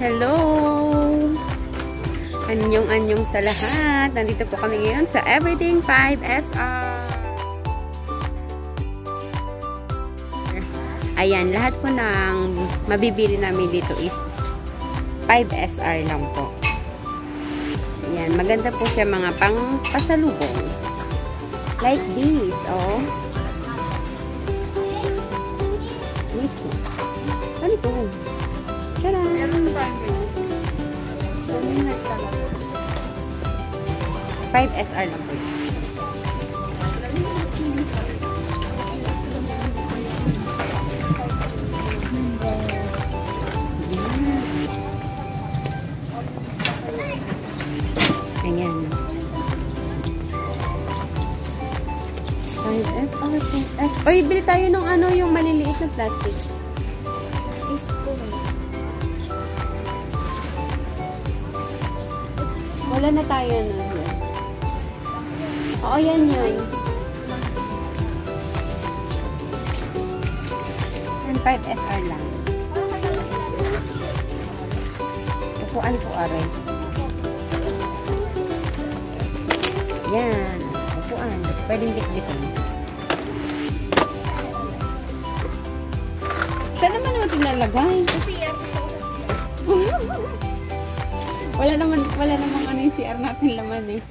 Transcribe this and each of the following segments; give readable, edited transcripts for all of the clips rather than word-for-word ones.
Hello! Anyong sa lahat. Nandito po kami ngayon sa Everything 5SR. Ayan, lahat po ng mabibili namin dito is 5SR lang po. Ayan, maganda po siya mga pang pasalubong. Like this, oh. Ito. Ano ito? Tara! 5SR lang po. Ayan. 5SR, 5S. Oy, bili tayo ng ano, yung maliliit na plastic. Wala na tayo na. Oo, yan yun. Yan, 5SR lang. Upuan po, aray. Yan. Upuan. Pwedeng dikdikan. Saan naman naman tinalagay? Wala naman ano yung CR natin laman eh.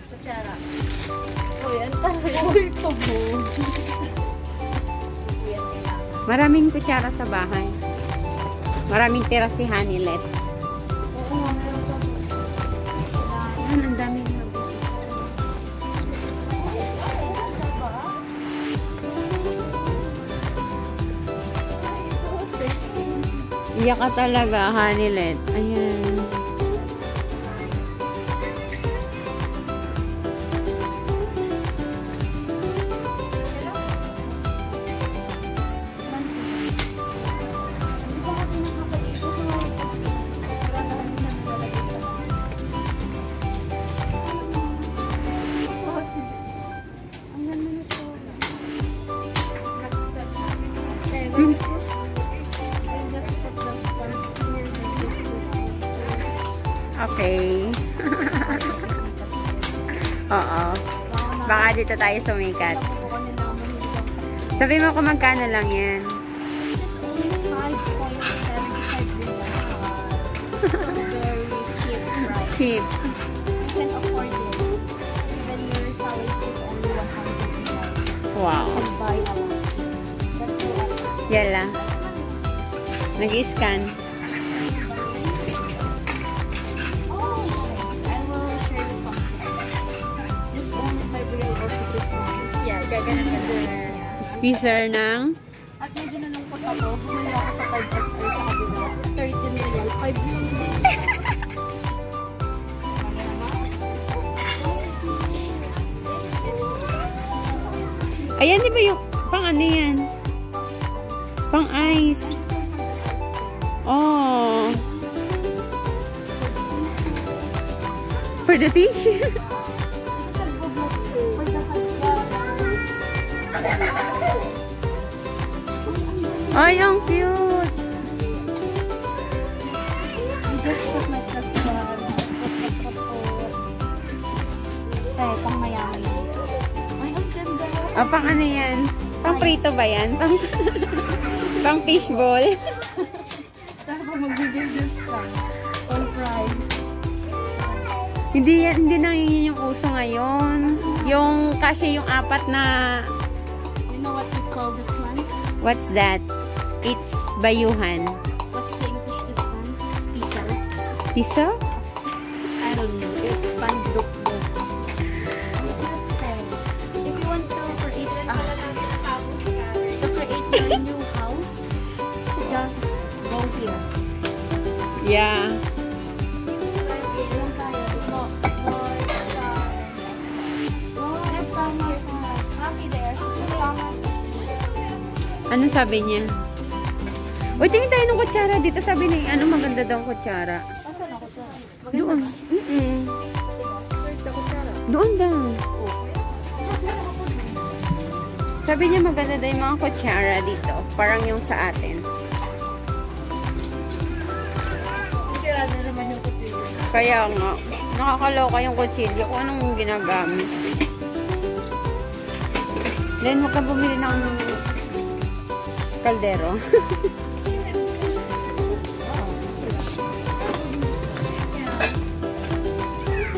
Kutsara. Uy, ano tayo? Uy, kabo. Maraming kutsara sa bahay. Maraming tira si Hanilet. Oo, meron pa po. Yan, ang daming iyak ka talaga, Hanilet. Ayan. Okay. Oo. Baka dito tayo sumikat. Sabi mo kung magkano lang yan. 5.75 so very cheap price. Cheap. You can afford it. Even your salary is only 100. Wow. You can buy a lot. That's all. Yala. Nag-scan. Squeezer ng at medyo nalungkot ako. Bumili ako sa 5SR sa kabila. 13 real. 5 real. Ayan, di ba yung pang ano yan? Pang ice. Oh. For the tissue. Ay, ang cute! I just put my custard. Eh, pang mayaman. Ay, ang ganda. Oh, pang ano yan? Pang prito ba yan? Pang fishball? Tapos magbibig discount on price. Hindi na yun yung uso ngayon. Yung kasi yung apat na... You know what we call this one? What's that? It's bayuhan. What's the English this one? Pizza? Pizza? I don't know. It's panduk. If you want to create your new house, just go here. Yeah. Anong sabi niya? Uy, tingin tayo ng kutsara. Dito sabi ni, ano maganda daw ang kutsara. Saan ako to? Doon. Doon daw. Sabi niya maganda daw yung mga kutsara dito. Parang yung sa atin. Kaya nga, nakakaloka yung kutsilyo kung anong ginagamit. Then, huwag kang bumili ng kaldero.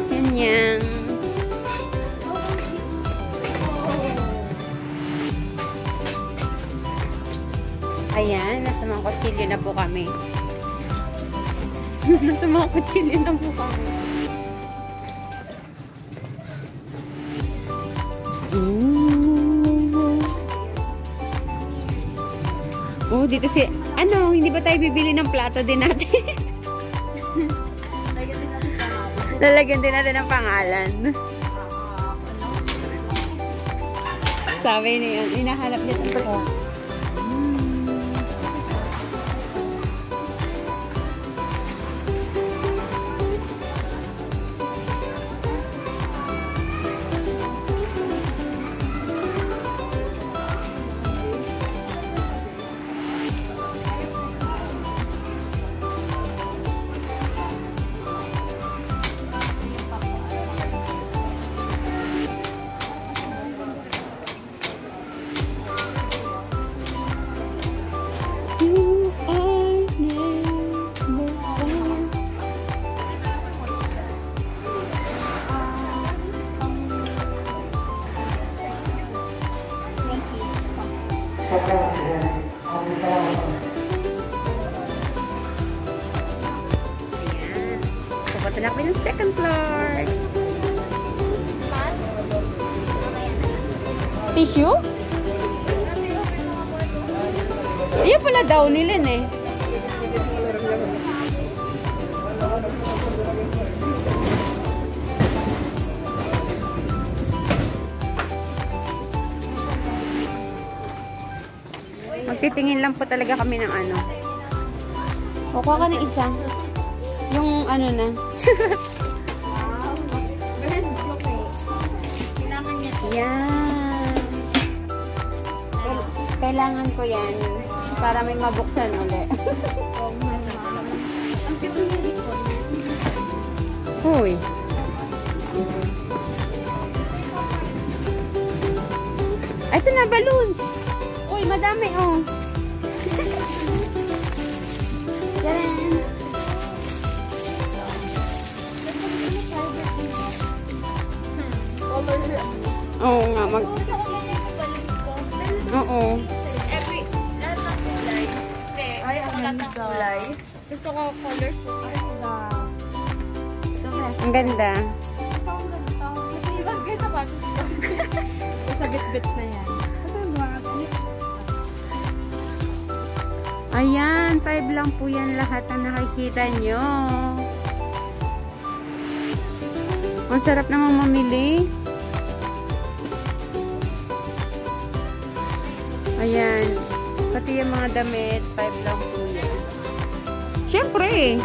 Ganyan. Ayan, nasa mga kutsilyo na po kami. Nasa mga kutsilyo na po kami. Oh, dito si... Ano, hindi ba tayo bibili ng plato din natin? Lalagyan din natin ng pangalan. Sabi niya, hinahanap niya ng plato. Ayan. Pupunta na kami ng second floor. Tissue? Ayan pala daw nila eh. Magtitingin lang po talaga kami ng ano. O, kuha ka ng isa. Yung ano na. Yan. Kailangan ko yan para may mabuksan ulit. Uy. Ito na, balloons. Uy, madami, oh. Yan. Oo nga, mag... Oo. Lahat ng kulay. Hindi. Ay, ang ganda. Kulay. Gusto ko colorful. Ang ganda. Gusto ko ganito. Kasi ibang kayo sapatos ko. Sa bit-bit na yan. Ayan, 5 lang po yan lahat ang nakikita nyo. Ang sarap namang mamili. Ayan. Pati yung mga damit, 5 lang po yan. Siyempre.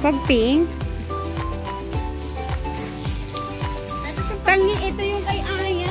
Pag pink. Tangi, ito yung kay Aya.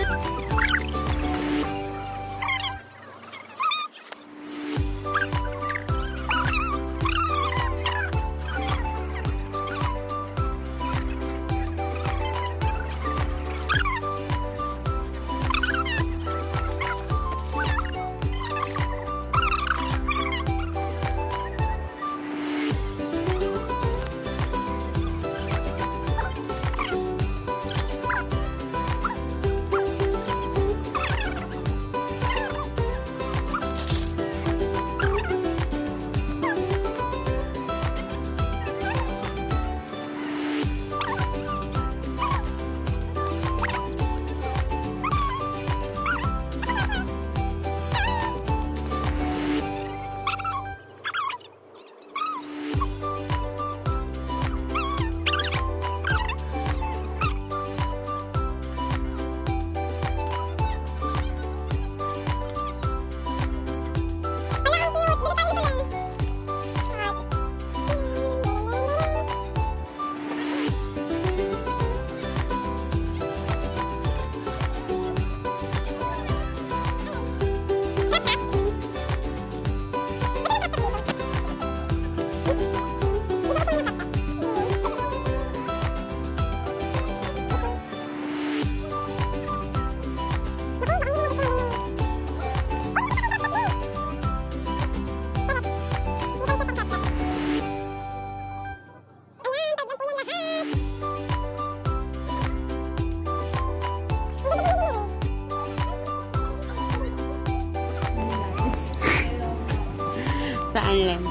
Saan lang?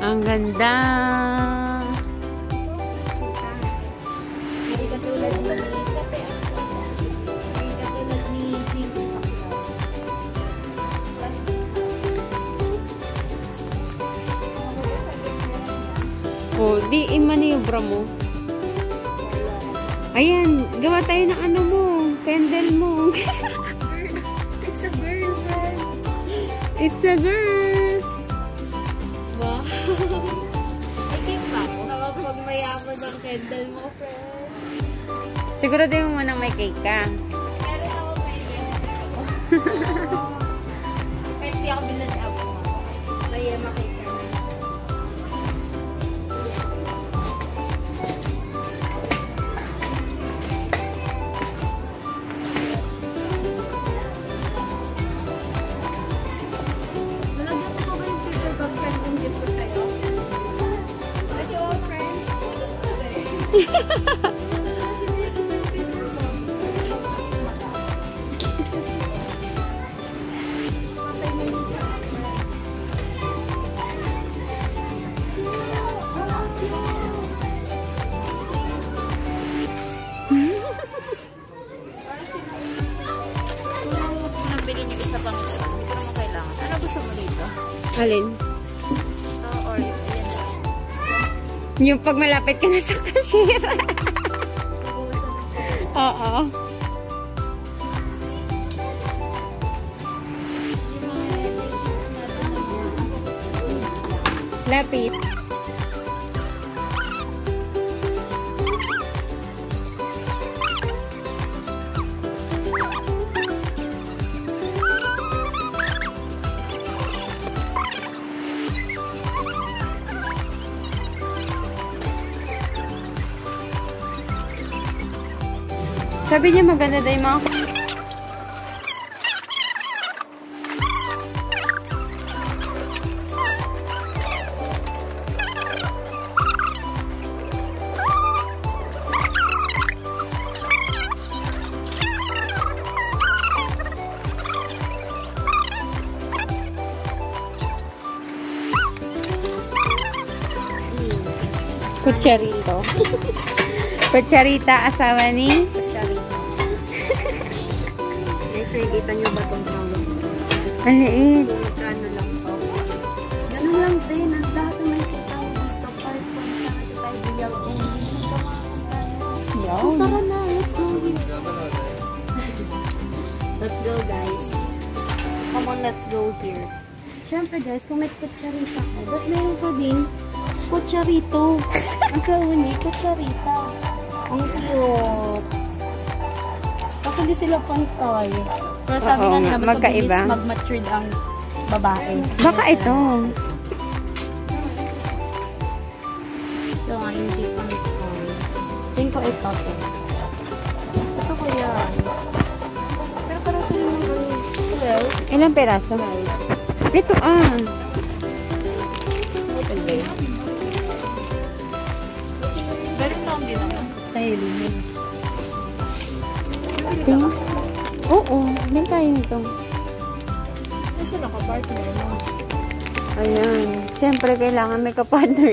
Ang ganda. Hindi katulad ni Kape. Hindi katulad ni Jimmy. Oh, di imaniobra mo. Ayan, gawa tayo ng ano mo, candle mo. It's a girl, friend. It's a girl. Wow. May cake pa ako. Kapag mayaman ng candle mo, friend. Siguro din mo munang may cake ka. Meron ako may kahit di ako bilad ako. May yema cake ka. Nalagyan ko ba yung picture bag, friend, yung gift ko sa'yo? Are you all friends? Nabili niyo isa pang hindi ko naman kailangan. Ano gusto mo dito? Alin? Or yan. Yung pag malapit ka na sa cashier. Oo. Lapis. Sabi niya maganda daw yung mga... Kutsarito. Kutsarita, asawa ni... Nakikita niyo ba itong tawag? Ang liit. Ano lang to? Ganun lang din. Ang lahat na nakikita ko dito. 5.75 real only. Saan ka makakita? Yaw. So tara na. Let's go here. Let's go, guys. Come on, let's go here. Siyempre, guys, kung may kutsarita ka, ba't meron ka din kutsarito? Ang sauni, kutsarita. Ang cute. Kasi hindi sila pantay. Pero sabi Oo nga nga, nila, mas magkaiba. mabilis mag-matured ang babae. Baka ito. So, nga, hindi pa nito. Tingin ko ito. Gusto ko yan. Pero parang sila ng 12. Ilang peraso? Ito ah. Galing lang din naman. Tayo rin. Ting. Oo, din tayo nito. Ito lang ka-partner mo. Ayan. Siyempre, kailangan may kapartner